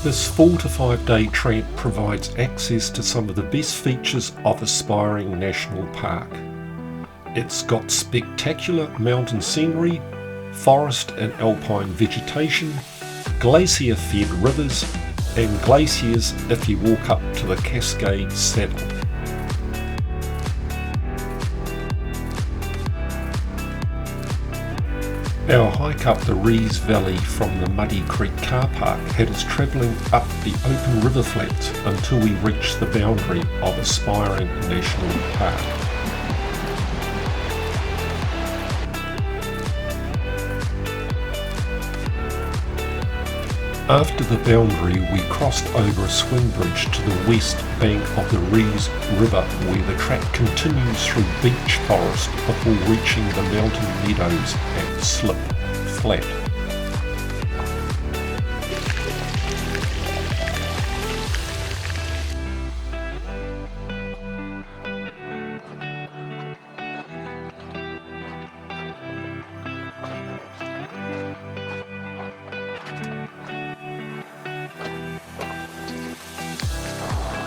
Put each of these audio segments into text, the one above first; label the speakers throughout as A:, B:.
A: This 4 to 5 day tramp provides access to some of the best features of Aspiring National Park. It's got spectacular mountain scenery, forest and alpine vegetation, glacier-fed rivers and glaciers if you walk up to the Cascade Saddle. Our hike up the Rees Valley from the Muddy Creek car park had us travelling up the open river flats until we reached the boundary of Aspiring National Park. After the boundary, we crossed over a swing bridge to the west bank of the Rees River, where the track continues through beech forest before reaching the mountain meadows at Slip Flat.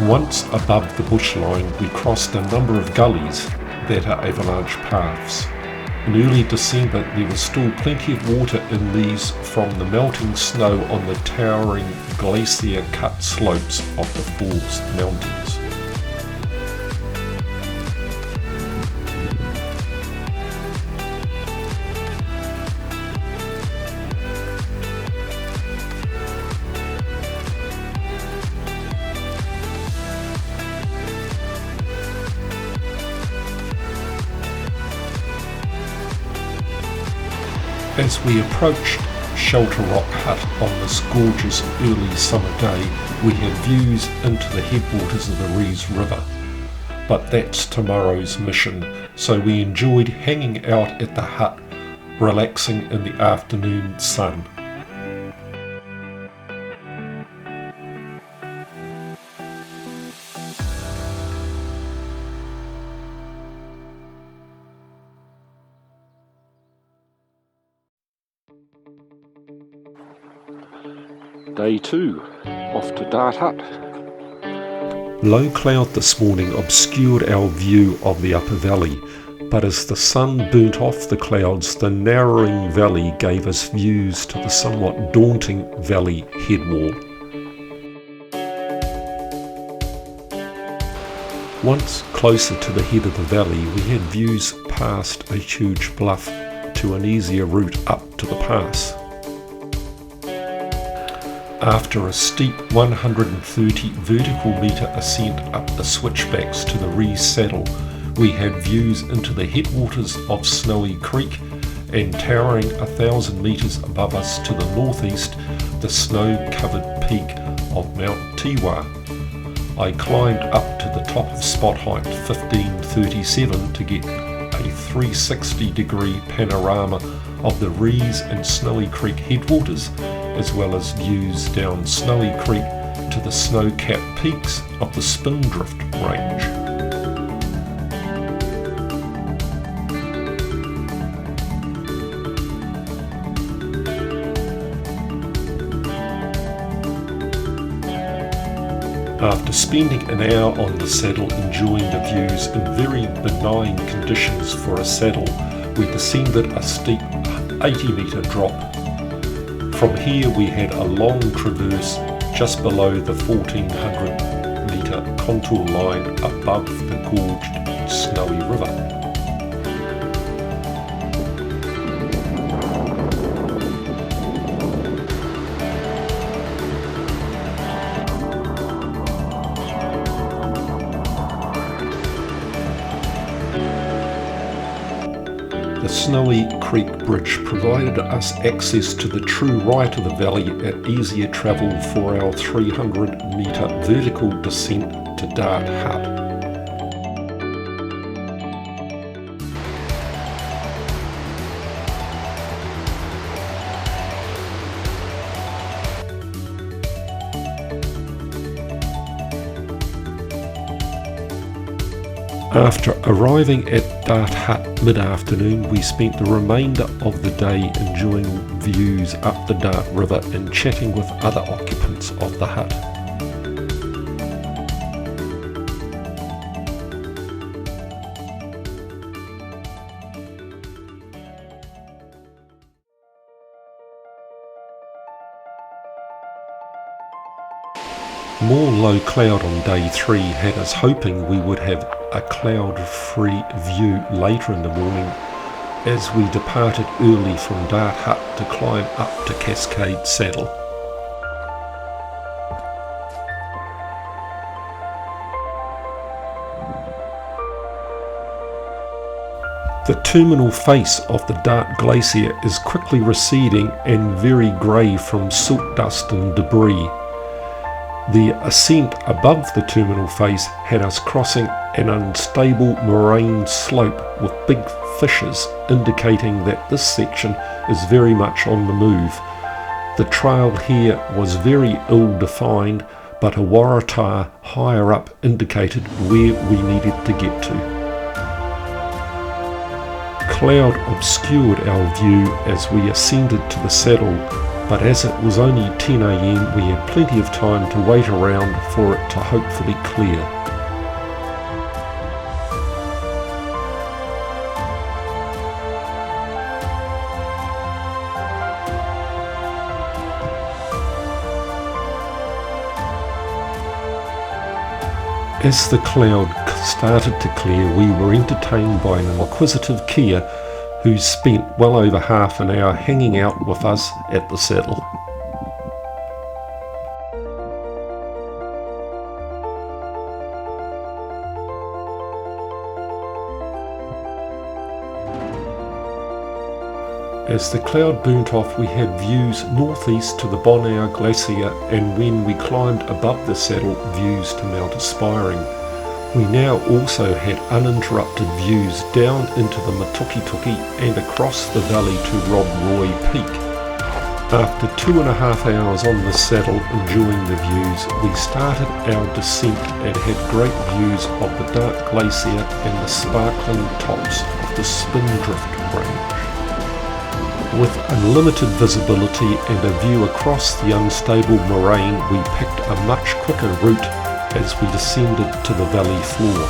A: Once above the bushline, we crossed a number of gullies that are avalanche paths. In early December, there was still plenty of water in these from the melting snow on the towering glacier-cut slopes of the Falls Mountains. As we approached Shelter Rock Hut on this gorgeous early summer day, we had views into the headwaters of the Rees River. But that's tomorrow's mission, so we enjoyed hanging out at the hut, relaxing in the afternoon sun. Day 2, off to Dart Hut. Low cloud this morning obscured our view of the upper valley, but as the sun burnt off the clouds, the narrowing valley gave us views to the somewhat daunting valley headwall. Once closer to the head of the valley, we had views past a huge bluff to an easier route up to the pass. After a steep 130 vertical metre ascent up the switchbacks to the Rees Saddle, we had views into the headwaters of Snowy Creek and towering 1,000 metres above us to the northeast, the snow-covered peak of Mount Tiwa. I climbed up to the top of spot height 1537 to get a 360-degree panorama of the Rees and Snowy Creek headwaters, as well as views down Snowy Creek to the snow-capped peaks of the Spindrift Range. After spending an hour on the saddle enjoying the views in very benign conditions for a saddle, we descended a steep 80-metre drop. From here we had a long traverse just below the 1400 metre contour line above the gorged Snowy River. The Snowy Creek Bridge provided us access to the true right of the valley at easier travel for our 300 metre vertical descent to Dart Hut. After arriving at Dart Hut mid-afternoon, we spent the remainder of the day enjoying views up the Dart River and chatting with other occupants of the hut. More low cloud on day 3 had us hoping we would have a cloud-free view later in the morning as we departed early from Dart Hut to climb up to Cascade Saddle. The terminal face of the Dart Glacier is quickly receding and very grey from silt dust and debris. The ascent above the terminal face had us crossing an unstable moraine slope with big fissures, indicating that this section is very much on the move. The trail here was very ill-defined, but a waratah higher up indicated where we needed to get to. Cloud obscured our view as we ascended to the saddle, but as it was only 10 AM we had plenty of time to wait around for it to hopefully clear. As the cloud started to clear, we were entertained by an inquisitive Kia who spent well over half an hour hanging out with us at the saddle. As the cloud burnt off, we had views northeast to the Bonaire Glacier, and when we climbed above the saddle, views to Mount Aspiring. We now also had uninterrupted views down into the Matukituki and across the valley to Rob Roy Peak. After 2.5 hours on the saddle enjoying the views, we started our descent and had great views of the Dart Glacier and the sparkling tops of the Spindrift Range. With unlimited visibility and a view across the unstable moraine, we picked a much quicker route as we descended to the valley floor.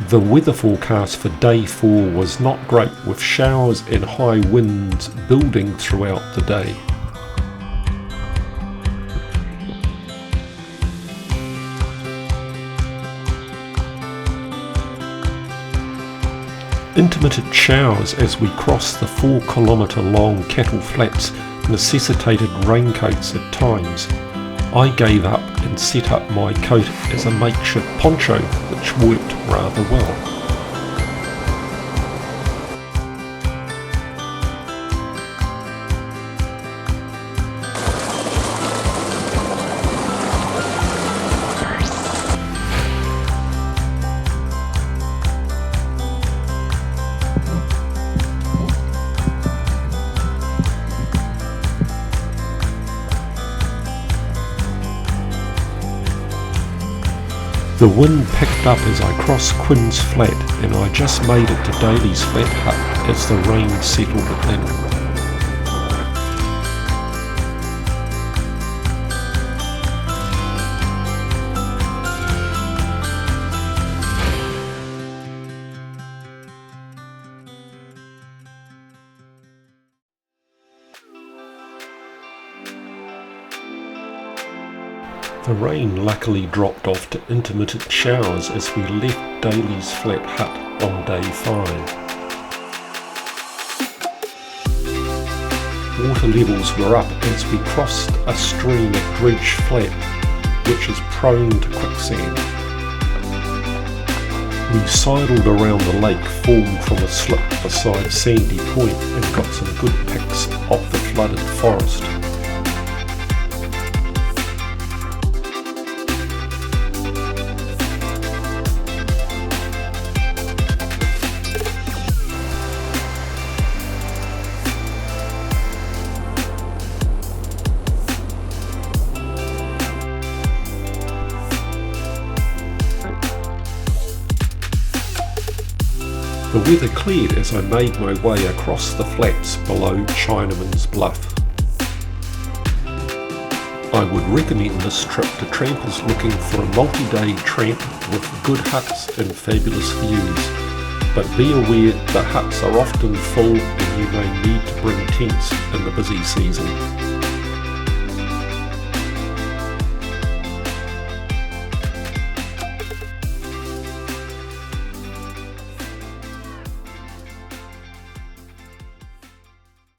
A: The weather forecast for day 4 was not great, with showers and high winds building throughout the day. Intermittent showers as we crossed the 4-kilometre long cattle flats necessitated raincoats at times. I gave up and set up my coat as a makeshift poncho, which worked rather well. The wind picked up as I crossed Quinn's Flat, and I just made it to Daleys Flat Hut as the rain settled in. The rain luckily dropped off to intermittent showers as we left Daleys Flat Hut on day 5. Water levels were up as we crossed a stream at Dredge Flat, which is prone to quicksand. We sidled around the lake formed from a slip beside Sandy Point and got some good pics of the flooded forest. The weather cleared as I made my way across the flats below Chinamans Bluff. I would recommend this trip to trampers looking for a multi-day tramp with good huts and fabulous views, but be aware the huts are often full and you may need to bring tents in the busy season.